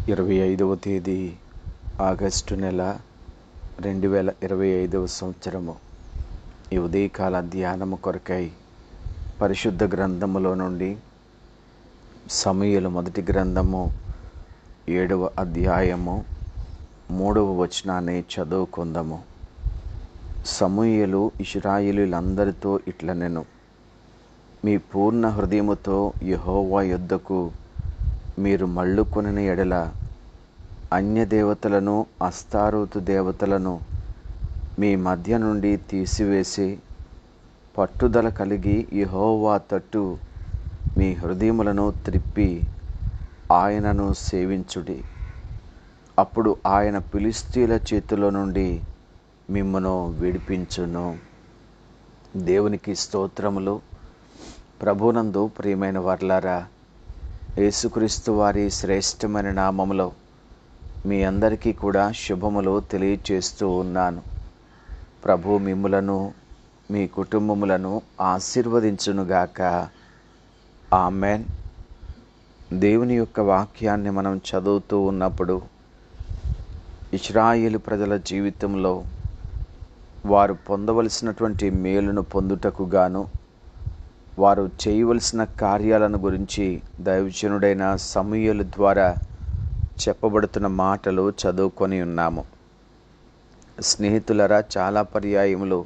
25వ తేదీ ఆగస్టు నెల 2025 సంవత్సరము. ఈ ఉదయకాల ధ్యానము కొరకై పరిశుద్ధ గ్రంథములో నుండి సమూయేలు మొదటి గ్రంథము 7వ అధ్యాయము 3వ వచనాన్ని చదువుకుందాము. సమూయేలు ఇశ్రాయేలీయులందరితో ఇట్లనెను, మీ పూర్ణ హృదయముతో యెహోవా యొద్దకు మీరు మళ్ళుకొనిన ఎడల అన్యదేవతలను అస్తారోతు దేవతలను మీ మధ్య నుండి తీసివేసి పట్టుదల కలిగి యెహోవా తట్టు మీ హృదయములను త్రిప్పి ఆయనను సేవించుడి. అప్పుడు ఆయన ఫిలిష్తీయుల చేతిలో నుండి మిమ్మును విడిపించును. దేవునికి స్తోత్రములు. ప్రభునందు ప్రియమైన వర్లారా, యేసుక్రీస్తు వారి శ్రేష్టమైన నామములో మీ అందరికీ కూడా శుభములు తెలియచేస్తూ ఉన్నాను. ప్రభు మిమ్ములను మీ కుటుంబములను ఆశీర్వదించునుగాక. ఆమెన్. దేవుని యొక్క వాక్యాన్ని మనం చదువుతూ ఉన్నప్పుడు ఇశ్రాయేలు ప్రజల జీవితంలో వారు పొందవలసినటువంటి మేలును పొందుటకు గాను వారు చేయవలసిన కార్యాలను గురించి దైవజనుడైన సమూయేలు ద్వారా చెప్పబడుతున్న మాటలు చదువుకొని ఉన్నాము. స్నేహితులరా, చాలా పర్యాయములు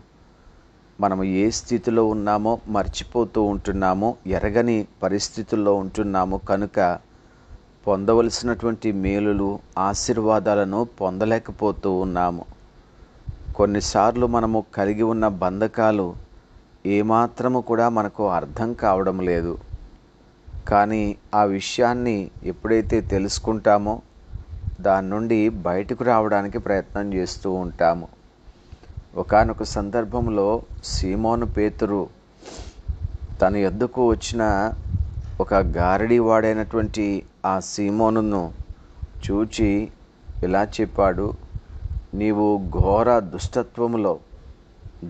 మనము ఏ స్థితిలో ఉన్నామో మర్చిపోతూ ఉంటున్నాము, ఎరగని పరిస్థితుల్లో ఉంటున్నాము. కనుక పొందవలసినటువంటి మేలులు ఆశీర్వాదాలను పొందలేకపోతూ ఉన్నాము. కొన్నిసార్లు మనము కలిగి ఉన్న బంధకాలు ఏమాత్రము కూడా మనకు అర్థం కావడం లేదు. కానీ ఆ విషయాన్ని ఎప్పుడైతే తెలుసుకుంటామో దాని నుండి బయటకు రావడానికి ప్రయత్నం చేస్తూ ఉంటాము. ఒకానొక సందర్భంలో సీమోను పేతురు తన యొద్దకు వచ్చిన ఒక గారడీ వాడైనటువంటి ఆ సీమోనును చూచి ఇలా చెప్పాడు, నీవు ఘోర దుష్టత్వములో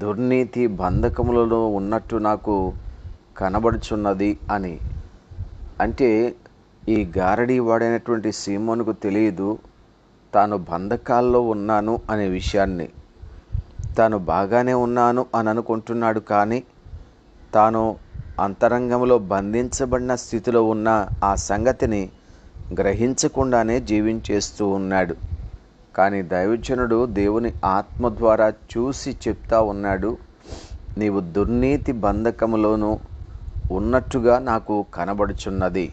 దుర్నీతి బంధకములలో ఉన్నట్టు నాకు కనబడుచున్నది అని. అంటే ఈ గారడీ వాడైనటువంటి సీమోనుకు తెలియదు తాను బంధకాల్లో ఉన్నాను అనే విషయాన్ని. తాను బాగానే ఉన్నాను అని అనుకుంటున్నాడు, కానీ తాను అంతరంగంలో బంధించబడిన స్థితిలో ఉన్న ఆ సంగతిని గ్రహించకుండానే జీవించేస్తూ ఉన్నాడు. కానీ దైవజనుడు దేవుని ఆత్మ ద్వారా చూసి చెప్తా ఉన్నాడు, నీవు దుర్నీతి బంధకములోనూ ఉన్నట్టుగా నాకు కనబడుచున్నది.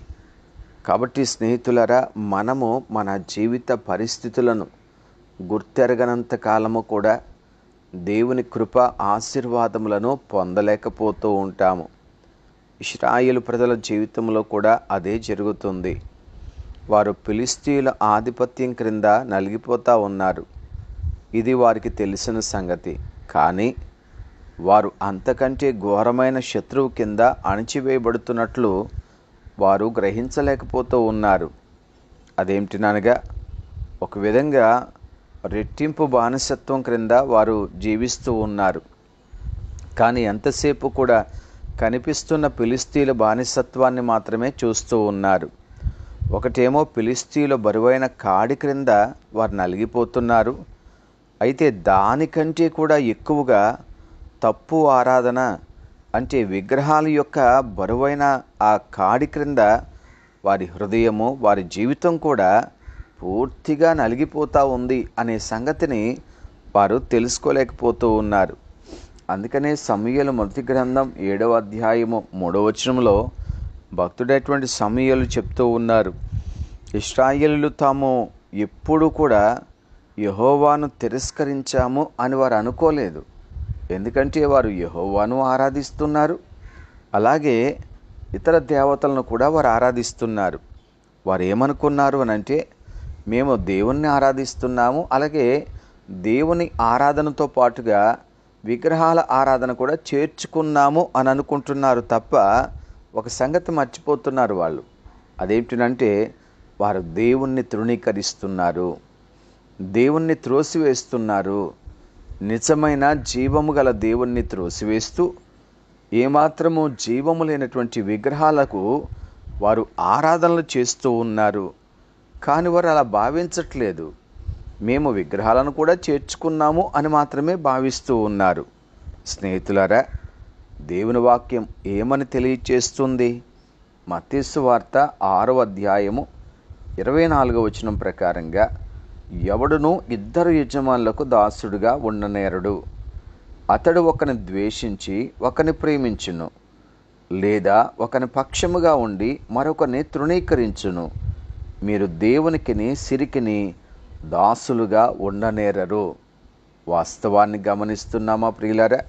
కాబట్టి స్నేహితులరా, మనము మన జీవిత పరిస్థితులను గుర్తెరగనంత కాలము కూడా దేవుని కృప ఆశీర్వాదములను పొందలేకపోతూ ఉంటాము. ఇశ్రాయేలు ప్రజల జీవితంలో కూడా అదే జరుగుతుంది. వారు ఫిలిష్తీయుల ఆధిపత్యం క్రింద నలిగిపోతూ ఉన్నారు. ఇది వారికి తెలిసిన సంగతి. కానీ వారు అంతకంటే ఘోరమైన శత్రువు కింద అణిచివేయబడుతున్నట్లు వారు గ్రహించలేకపోతూ ఉన్నారు. అదేమిటినగా, ఒక విధంగా రెట్టింపు బానిసత్వం క్రింద వారు జీవిస్తూ ఉన్నారు. కానీ ఎంతసేపు కూడా కనిపిస్తున్న ఫిలిష్తీయుల బానిసత్వాన్ని మాత్రమే చూస్తూ ఉన్నారు. ఒకటేమో ఫిలిష్తీయుల బరువైన కాడి క్రింద వారు నలిగిపోతున్నారు. అయితే దానికంటే కూడా ఎక్కువగా తప్పు ఆరాధన, అంటే విగ్రహాల యొక్క బరువైన ఆ కాడి క్రింద వారి హృదయము, వారి జీవితం కూడా పూర్తిగా నలిగిపోతూ ఉంది అనే సంగతిని వారు తెలుసుకోలేకపోతూ ఉన్నారు. అందుకనే సమూయేలు మొదటి గ్రంథం 7వ అధ్యాయము 3వ వచనంలో భక్తుడైనటువంటి సమూయేలు చెప్తూ ఉన్నారు, ఇశ్రాయేలీయులు తాము ఎప్పుడు కూడా యెహోవాను తిరస్కరించాము అని వారు అనుకోలేదు. ఎందుకంటే వారు యెహోవాను ఆరాధిస్తున్నారు, అలాగే ఇతర దేవతలను కూడా వారు ఆరాధిస్తున్నారు. వారు ఏమనుకున్నారు అని అంటే, మేము దేవుణ్ణి ఆరాధిస్తున్నాము, అలాగే దేవుని ఆరాధనతో పాటుగా విగ్రహాల ఆరాధన కూడా చేర్చుకున్నాము అని అనుకుంటున్నారు తప్ప ఒక సంగతి మర్చిపోతున్నారు వాళ్ళు. అదేంటంటే వారు దేవుణ్ణి తృణీకరిస్తున్నారు, దేవుణ్ణి త్రోసివేస్తున్నారు. నిజమైన జీవము గల దేవుణ్ణి త్రోసివేస్తూ ఏమాత్రము జీవము లేనటువంటి విగ్రహాలకు వారు ఆరాధనలు చేస్తూ ఉన్నారు. కానీ వారు అలా భావించట్లేదు. మేము విగ్రహాలను కూడా చేర్చుకున్నాము అని మాత్రమే భావిస్తూ ఉన్నారు. స్నేహితులారా, దేవుని వాక్యం ఏమని తెలియచేస్తుంది? మత్తయి సువార్త 6వ అధ్యాయము 24వ వచనం ప్రకారంగా, ఎవడును ఇద్దరు యజమానులకు దాసుడుగా ఉండనేరడు. అతడు ఒకని ద్వేషించి ఒకని ప్రేమించును, లేదా ఒకని పక్షముగా ఉండి మరొకని తృణీకరించును. మీరు దేవునికిని సిరికిని దాసులుగా ఉండనేరరు. వాస్తవాన్ని గమనిస్తున్నామా ప్రియులారా?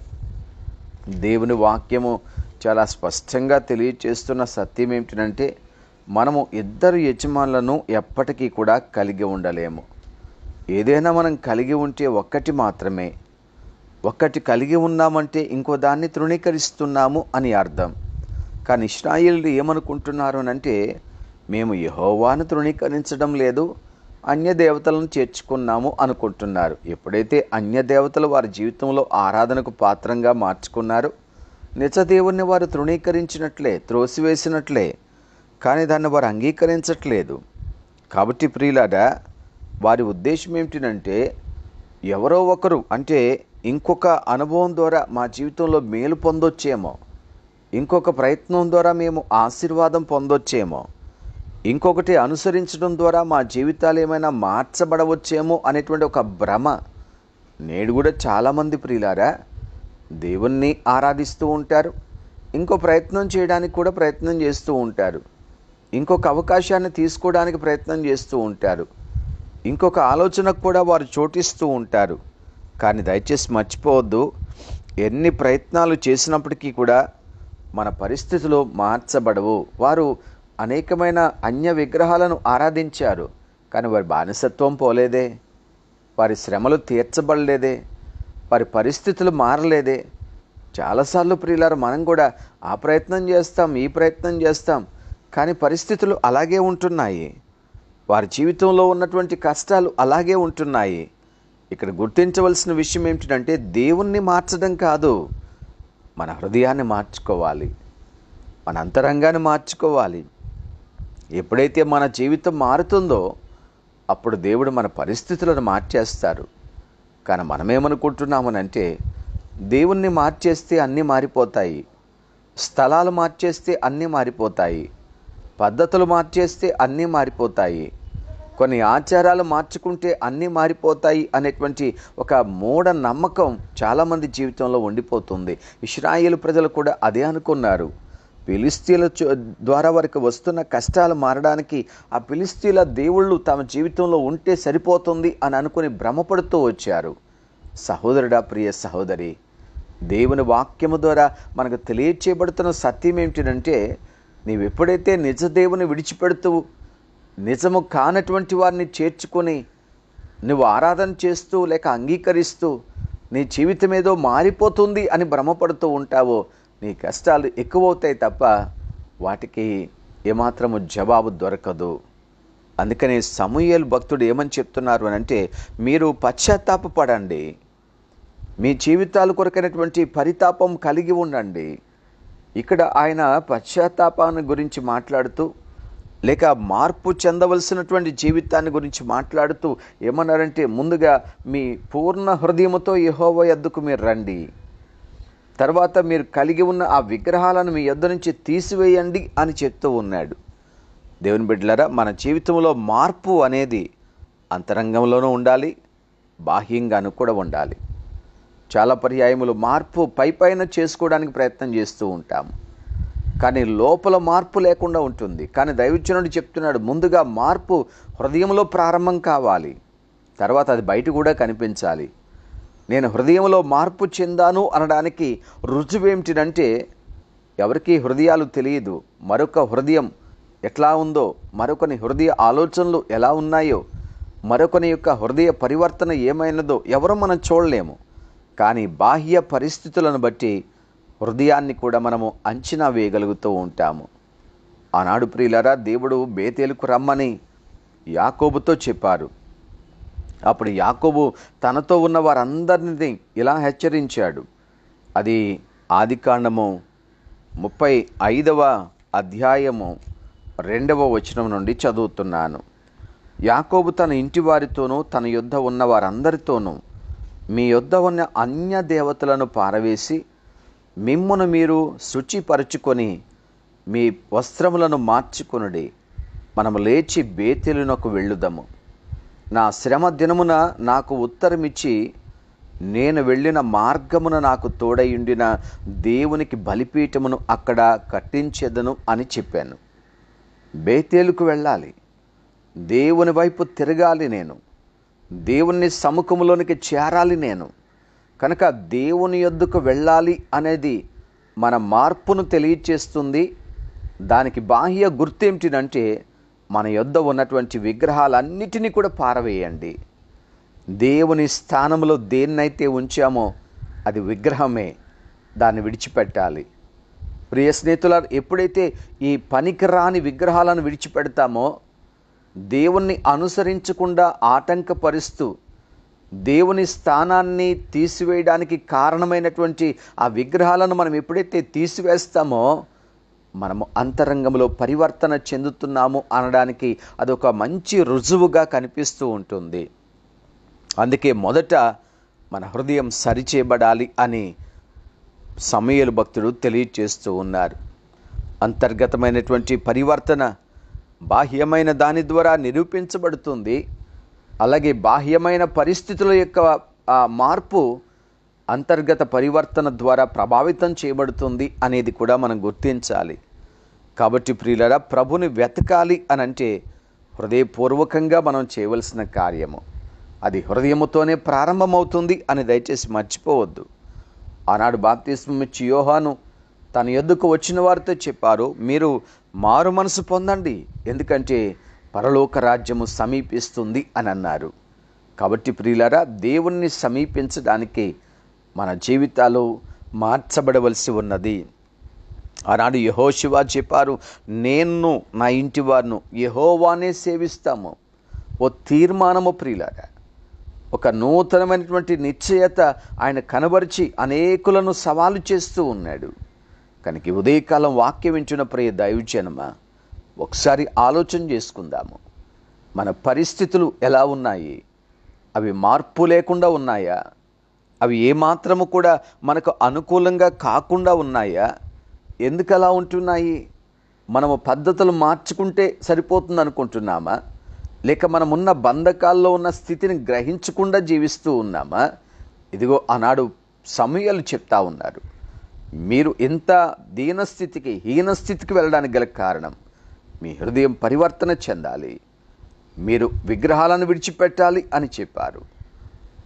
దేవుని వాక్యము చాలా స్పష్టంగా తెలియచేస్తున్న సత్యం ఏమిటంటే, మనము ఇద్దరు యజమానులను ఎప్పటికీ కూడా కలిగి ఉండలేము. ఏదైనా మనం కలిగి ఉంటే ఒక్కటి మాత్రమే. ఒక్కటి కలిగి ఉన్నామంటే ఇంకో దాన్ని తృణీకరిస్తున్నాము అని అర్థం. కానీ ఇశ్రాయేలీయులు ఏమనుకుంటున్నారు అంటే, మేము యెహోవాను తృణీకరించడం లేదు, అన్య దేవతలను చేర్చుకున్నాము అనుకుంటున్నారు. ఎప్పుడైతే అన్య దేవతలు వారి జీవితంలో ఆరాధనకు పాత్రంగా మార్చుకున్నారు, నిజదేవుణ్ణి వారు తృణీకరించినట్లే, త్రోసివేసినట్లే. కానీ దాన్ని వారు అంగీకరించట్లేదు. కాబట్టి ప్రియులారా, వారి ఉద్దేశం ఏమిటంటే, ఎవరో ఒకరు అంటే ఇంకొక అనుభవం ద్వారా మా జీవితంలో మేలు పొందొచ్చేమో, ఇంకొక ప్రయత్నం ద్వారా మేము ఆశీర్వాదం పొందొచ్చేమో, ఇంకొకటి అనుసరించడం ద్వారా మా జీవితాలు ఏమైనా మార్చబడవచ్చేమో అనేటువంటి ఒక భ్రమ. నేడు కూడా చాలామంది ప్రియులారా దేవుణ్ణి ఆరాధిస్తూ ఉంటారు, ఇంకో ప్రయత్నం చేయడానికి కూడా ప్రయత్నం చేస్తూ ఉంటారు, ఇంకొక అవకాశాన్ని తీసుకోవడానికి ప్రయత్నం చేస్తూ ఉంటారు, ఇంకొక ఆలోచనకు కూడా వారు చోటిస్తూ ఉంటారు. కానీ దయచేసి మర్చిపోవద్దు, ఎన్ని ప్రయత్నాలు చేసినప్పటికీ కూడా మన పరిస్థితులు మార్చబడవు. వారు అనేకమైన అన్య విగ్రహాలను ఆరాధించారు, కానీ వారి బానిసత్వం పోలేదే, వారి శ్రమలు తీర్చబడలేదే, వారి పరిస్థితులు మారలేదే. చాలాసార్లు ప్రియులారా మనం కూడా ఆ ప్రయత్నం చేస్తాం, ఈ ప్రయత్నం చేస్తాం, కానీ పరిస్థితులు అలాగే ఉంటున్నాయి. వారి జీవితంలో ఉన్నటువంటి కష్టాలు అలాగే ఉంటున్నాయి. ఇక్కడ గుర్తించవలసిన విషయం ఏమిటంటే, దేవుణ్ణి మార్చడం కాదు, మన హృదయాన్ని మార్చుకోవాలి, మన అంతరంగాన్ని మార్చుకోవాలి. ఎప్పుడైతే మన జీవితం మారుతుందో అప్పుడు దేవుడు మన పరిస్థితులను మార్చేస్తారు. కానీ మనమేమనుకుంటున్నామనంటే, దేవుణ్ణి మార్చేస్తే అన్నీ మారిపోతాయి, స్థలాలు మార్చేస్తే అన్నీ మారిపోతాయి, పద్ధతులు మార్చేస్తే అన్నీ మారిపోతాయి, కొన్ని ఆచారాలు మార్చుకుంటే అన్నీ మారిపోతాయి అనేటువంటి ఒక మూఢ నమ్మకం చాలామంది జీవితంలో ఉండిపోతుంది. ఇశ్రాయేలు ప్రజలు కూడా అదే అనుకున్నారు. ఫిలిస్తీన్ల ద్వారా వారికి వస్తున్న కష్టాలు మారడానికి ఆ ఫిలిస్తీన్ల దేవుళ్ళు తమ జీవితంలో ఉంటే సరిపోతుంది అని అనుకుని భ్రమపడుతూ వచ్చారు. సహోదరుడా, ప్రియ సహోదరి, దేవుని వాక్యము ద్వారా మనకు తెలియచేయబడుతున్న సత్యం ఏమిటంటే, నీవు ఎప్పుడైతే నిజ దేవుని విడిచిపెడుతూ నిజము కానటువంటి వారిని చేర్చుకొని నువ్వు ఆరాధన చేస్తూ లేక అంగీకరిస్తూ నీ జీవితం ఏదో మారిపోతుంది అని భ్రమపడుతూ ఉంటావో, నీ కష్టాలు ఎక్కువవుతాయి తప్ప వాటికి ఏమాత్రము జవాబు దొరకదు. అందుకని సమూయేలు భక్తుడు ఏమని చెప్తున్నారు అని అంటే, మీరు పశ్చాత్తాపపడండి, మీ జీవితాల కొరకైనటువంటి పరితాపం కలిగి ఉండండి. ఇక్కడ ఆయన పశ్చాత్తాపాన్ని గురించి మాట్లాడుతూ లేక మార్పు చెందవలసినటువంటి జీవితాన్ని గురించి మాట్లాడుతూ ఏమన్నారంటే, ముందుగా మీ పూర్ణ హృదయముతో యెహోవా యొద్దకు మీరు రండి, తర్వాత మీరు కలిగి ఉన్న ఆ విగ్రహాలను మీ యొద్ద నుంచి తీసివేయండి అని చెప్తూ ఉన్నాడు. దేవుని బిడ్డలారా, మన జీవితంలో మార్పు అనేది అంతరంగంలోనూ ఉండాలి, బాహ్యంగాను కూడా ఉండాలి. చాలా పర్యాయములు మార్పు పైపైన చేసుకోవడానికి ప్రయత్నం చేస్తూ ఉంటాము, కానీ లోపల మార్పు లేకుండా ఉంటుంది. కానీ దైవజనుడు చెప్తున్నాడు, ముందుగా మార్పు హృదయంలో ప్రారంభం కావాలి, తర్వాత అది బయట కూడా కనిపించాలి. నేను హృదయంలో మార్పు చెందాను అనడానికి రుజువేమిటంటే, ఎవరికి హృదయాలు తెలియదు, మరొక హృదయం ఎట్లా ఉందో, మరొకని హృదయ ఆలోచనలు ఎలా ఉన్నాయో, మరొకని యొక్క హృదయ పరివర్తన ఏమైనదో ఎవరో మనం చూడలేము. కానీ బాహ్య పరిస్థితులను బట్టి హృదయాన్ని కూడా మనము అంచనా వేయగలుగుతూ ఉంటాము. ఆనాడు ప్రియులారా, దేవుడు బేతేలుకు రమ్మని యాకోబుతో చెప్పారు. అప్పుడు యాకోబు తనతో ఉన్న వారందరినీ ఇలా హెచ్చరించాడు. అది ఆదికాండము 35వ అధ్యాయము 2వ వచనం నుండి చదువుతున్నాను. యాకోబు తన ఇంటి వారితోనూ తన యొద్ద ఉన్న వారందరితోనూ, మీ యొద్ద ఉన్న అన్య దేవతలను పారవేసి మిమ్మును మీరు శుచిపరుచుకొని మీ వస్త్రములను మార్చుకొనుడి. మనము లేచి బేతేలునకు వెళ్ళుదము. నా శ్రమ దినమున నాకు ఉత్తరమిచ్చి నేను వెళ్ళిన మార్గమున నాకు తోడయుండిన దేవునికి బలిపీఠమును అక్కడ కట్టించెదను అని చెప్పాను. బేతేలుకు వెళ్ళాలి, దేవుని వైపు తిరగాలి, నేను దేవుని సముఖములోనికి చేరాలి. నేను కనుక దేవుని యొద్దకు వెళ్ళాలి అనేది మన మార్పును తెలియచేస్తుంది. దానికి బాహ్య గుర్తేమిటినంటే మన యొద్ద ఉన్నటువంటి విగ్రహాలన్నిటినీ కూడా పారవేయండి. దేవుని స్థానంలో దేన్నైతే ఉంచామో అది విగ్రహమే, దాన్ని విడిచిపెట్టాలి. ప్రియ స్నేహితులారా, ఎప్పుడైతే ఈ పనికిరాని విగ్రహాలను విడిచిపెడతామో, దేవుణ్ణి అనుసరించకుండా ఆటంకపరుస్తూ దేవుని స్థానాన్ని తీసివేయడానికి కారణమైనటువంటి ఆ విగ్రహాలను మనం ఎప్పుడైతే తీసివేస్తామో మనము అంతరంగంలో పరివర్తన చెందుతున్నాము అనడానికి అదొక మంచి రుజువుగా కనిపిస్తూ ఉంటుంది. అందుకే మొదట మన హృదయం సరిచేయబడాలి అని సమూయేలు భక్తుడు తెలియచేస్తూ ఉన్నారు. అంతర్గతమైనటువంటి పరివర్తన బాహ్యమైన దాని ద్వారా నిరూపించబడుతుంది. అలాగే బాహ్యమైన పరిస్థితుల యొక్క మార్పు అంతర్గత పరివర్తన ద్వారా ప్రభావితం చేయబడుతుంది అనేది కూడా మనం గుర్తించాలి. కాబట్టి ప్రియులారా, ప్రభుని వెతకాలి అని అంటే హృదయపూర్వకంగా మనం చేయవలసిన కార్యము. అది హృదయముతోనే ప్రారంభమవుతుంది అని దయచేసి మర్చిపోవద్దు. ఆనాడు బాప్తిస్మం ఇచ్చి యోహాను తన యొద్దకు వచ్చిన వారితో చెప్పారు, మీరు మారు మనసు పొందండి, ఎందుకంటే పరలోక రాజ్యము సమీపిస్తుంది అని అన్నారు. కాబట్టి ప్రియులారా, దేవుణ్ణి సమీపించడానికి మన జీవితాలు మార్చబడవలసి ఉన్నది. ఆనాడు యెహోషువ చెప్పారు, నేను నా ఇంటి వారిను యెహోవానే సేవిస్తాము. ఓ తీర్మానము ప్రియులారా, ఒక నూతనమైనటువంటి నిశ్చయత ఆయన కనబరిచి అనేకులను సవాలు చేస్తూ ఉన్నాడు. కనుక ఉదయకాలం వాక్యం వింటున్న ప్రియ దైవజనమ, ఒకసారి ఆలోచన చేసుకుందాము. మన పరిస్థితులు ఎలా ఉన్నాయి? అవి మార్పు లేకుండా ఉన్నాయా? అవి ఏమాత్రము కూడా మనకు అనుకూలంగా కాకుండా ఉన్నాయా? ఎందుకు అలా ఉంటున్నాయి? మనము పద్ధతులు మార్చుకుంటే సరిపోతుంది అనుకుంటున్నామా? లేక మనమున్న బంధకాల్లో ఉన్న స్థితిని గ్రహించకుండా జీవిస్తూ ఉన్నామా? ఇదిగో ఆనాడు సమూయేలు చెప్తా ఉన్నారు, మీరు ఇంత దీనస్థితికి హీనస్థితికి వెళ్ళడానికి గల కారణం మీ హృదయం పరివర్తన చెందాలి, మీరు విగ్రహాలను విడిచిపెట్టాలి అని చెప్పారు.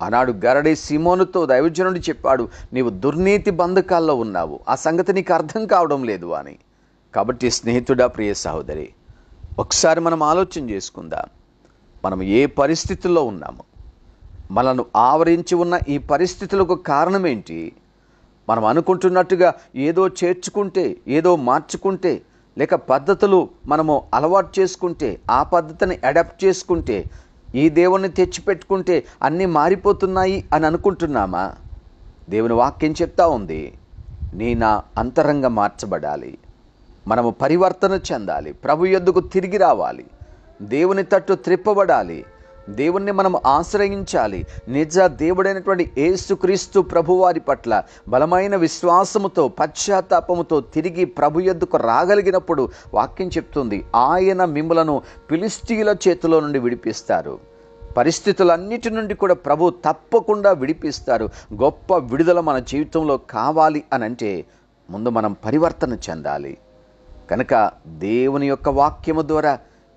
ఆనాడు గరడి సీమోనుతో దైవజనుడు చెప్పాడు, నీవు దుర్నీతి బంధకాల్లో ఉన్నావు, ఆ సంగతి నీకు అర్థం కావడం లేదు అని. కాబట్టి స్నేహితుడా, ప్రియ సహోదరి, ఒకసారి మనం ఆలోచన చేసుకుందాం. మనం ఏ పరిస్థితుల్లో ఉన్నాము? మనను ఆవరించి ఉన్న ఈ పరిస్థితులకు కారణం ఏంటి? మనం అనుకుంటున్నట్టుగా ఏదో చేర్చుకుంటే, ఏదో మార్చుకుంటే, లేక పద్ధతులు మనము అలవాటు చేసుకుంటే, ఆ పద్ధతిని అడాప్ట్ చేసుకుంటే, ఈ దేవుణ్ణి తెచ్చిపెట్టుకుంటే అన్నీ మారిపోతున్నాయి అని అనుకుంటున్నామా? దేవుని వాక్యం చెప్తా ఉంది, నా అంతరంగం మార్చబడాలి, మనము పరివర్తన చెందాలి, ప్రభు యొద్దకు తిరిగి రావాలి, దేవుని తట్టు త్రిప్పబడాలి, దేవుణ్ణి మనం ఆశ్రయించాలి. నిజ దేవుడైనటువంటి యేసుక్రీస్తు ప్రభువారి పట్ల బలమైన విశ్వాసముతో పశ్చాత్తాపముతో తిరిగి ప్రభు యొద్దకు రాగలిగినప్పుడు వాక్యం చెప్తుంది, ఆయన మిమ్ములను ఫిలిష్తీయుల చేతిలో నుండి విడిపిస్తారు. పరిస్థితులన్నిటి నుండి కూడా ప్రభు తప్పకుండా విడిపిస్తారు. గొప్ప విడుదల మన జీవితంలో కావాలి అని అంటే ముందు మనం పరివర్తన చెందాలి. కనుక దేవుని యొక్క వాక్యము ద్వారా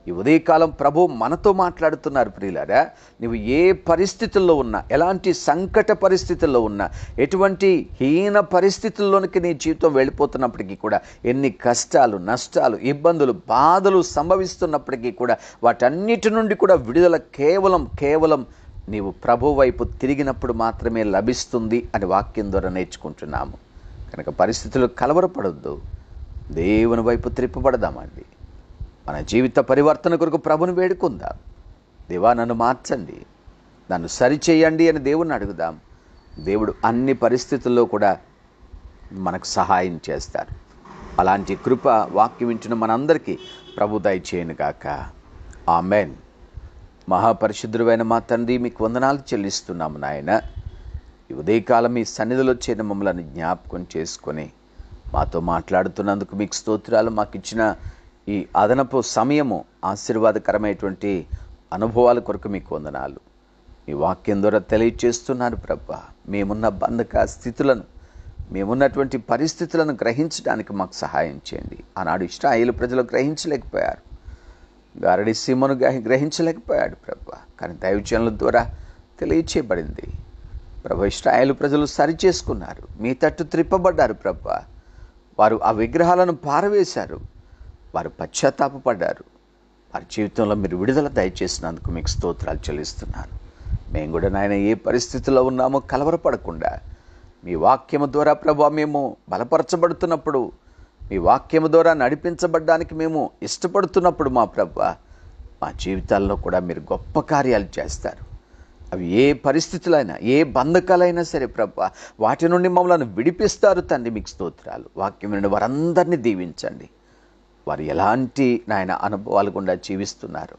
ఈ ఉదయకాలం ప్రభు మనతో మాట్లాడుతున్నారు. ప్రియులారా, నువ్వు ఏ పరిస్థితుల్లో ఉన్నా, ఎలాంటి సంకట పరిస్థితుల్లో ఉన్నా, ఎటువంటి హీన పరిస్థితుల్లోనికి నీ జీవితం వెళ్ళిపోతున్నప్పటికీ కూడా, ఎన్ని కష్టాలు, నష్టాలు, ఇబ్బందులు, బాధలు సంభవిస్తున్నప్పటికీ కూడా వాటన్నిటి నుండి కూడా విడుదల కేవలం నీవు ప్రభు వైపు తిరిగినప్పుడు మాత్రమే లభిస్తుంది అని వాక్యం ద్వారా నేర్చుకుంటున్నాము. కనుక పరిస్థితులు కలవరపడొద్దు, దేవుని వైపు త్రిప్పబడదామండి. మన జీవిత పరివర్తన కొరకు ప్రభుని వేడుకుందాం. దేవా, నన్ను మార్చండి, నన్ను సరిచేయండి అని దేవుణ్ణి అడుగుదాం. దేవుడు అన్ని పరిస్థితుల్లో కూడా మనకు సహాయం చేస్తారు. అలాంటి కృప వాక్యం వింటున్న మనందరికీ ప్రభు దయచేయును గాక. ఆమెన్. మహాపరిశుద్ధుడైన మా తండ్రి, మీకు వందనాలు చెల్లిస్తున్నాము నాయన. ఈ ఉదయకాలం మీ సన్నిధిలో చేరిన మమ్మల్ని జ్ఞాపకం చేసుకొని మాతో మాట్లాడుతున్నందుకు మీకు స్తోత్రాలు. మాకు ఇచ్చిన ఈ అదనపు సమయము, ఆశీర్వాదకరమైనటువంటి అనుభవాల కొరకు మీకు వందనాలు. మీ వాక్యం ద్వారా తెలియచేస్తున్నారు ప్రభా. మేమున్న బంధక స్థితులను, మేమున్నటువంటి పరిస్థితులను గ్రహించడానికి మాకు సహాయం చేయండి. ఆనాడు ఇశ్రాయేలు ప్రజలు గ్రహించలేకపోయారు, గారడి సీమను గ్రహించలేకపోయాడు ప్రభా. కానీ దైవజనుల ద్వారా తెలియచేయబడింది ప్రభా. ఇశ్రాయేలు ప్రజలు సరిచేసుకున్నారు, మీ తట్టు త్రిప్పబడ్డారు ప్రభా. వారు ఆ విగ్రహాలను పారవేశారు, వారు పశ్చాత్తాపపడ్డారు. వారి జీవితంలో మీరు విడుదల దయచేసినందుకు మీకు స్తోత్రాలు చెల్లిస్తున్నాను. మేము కూడా నాయన ఏ పరిస్థితుల్లో ఉన్నామో కలవరపడకుండా మీ వాక్యము ద్వారా ప్రభా మేము బలపరచబడుతున్నప్పుడు, మీ వాక్యము ద్వారా నడిపించబడ్డానికి మేము ఇష్టపడుతున్నప్పుడు మా ప్రభా, మా జీవితాల్లో కూడా మీరు గొప్ప కార్యాలు చేస్తారు. అవి ఏ పరిస్థితులైనా, ఏ బంధకాలైనా సరే ప్రభా, వాటి నుండి మమ్మల్ని విడిపిస్తారు తండ్రి. మీకు స్తోత్రాలు. వాక్యం నుండి వారందరినీ దీవించండి. వారు ఎలాంటి నాయన అనుభవాలు గుండా జీవిస్తున్నారు,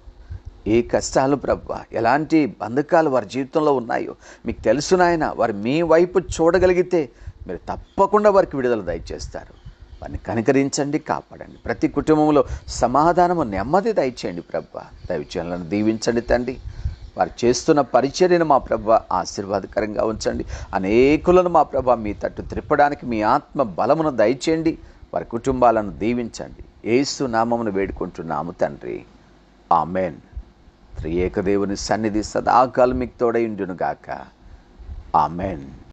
ఏ కష్టాలు ప్రభా, ఎలాంటి బంధకాలు వారి జీవితంలో ఉన్నాయో మీకు తెలుసు నాయన. వారు మీ వైపు చూడగలిగితే మీరు తప్పకుండా వారికి విడుదల దయచేస్తారు. వారిని కనికరించండి, కాపాడండి. ప్రతి కుటుంబంలో సమాధానము, నెమ్మది దయచేయండి ప్రభా. దైవజనులను దీవించండి తండ్రి. వారు చేస్తున్న పరిచర్యను మా ప్రభా ఆశీర్వాదకరంగా ఉంచండి. అనేకులను మా ప్రభా మీ తట్టు త్రిప్పడానికి మీ ఆత్మ బలమును దయచేయండి. వారి కుటుంబాలను దీవించండి. యేసు నామమును వేడుకుంటున్నాము తండ్రి, ఆమెన్. త్రియేక దేవుని సన్నిధి సదాకాలం మీకు తోడై ఉండునుగాక. ఆమెన్.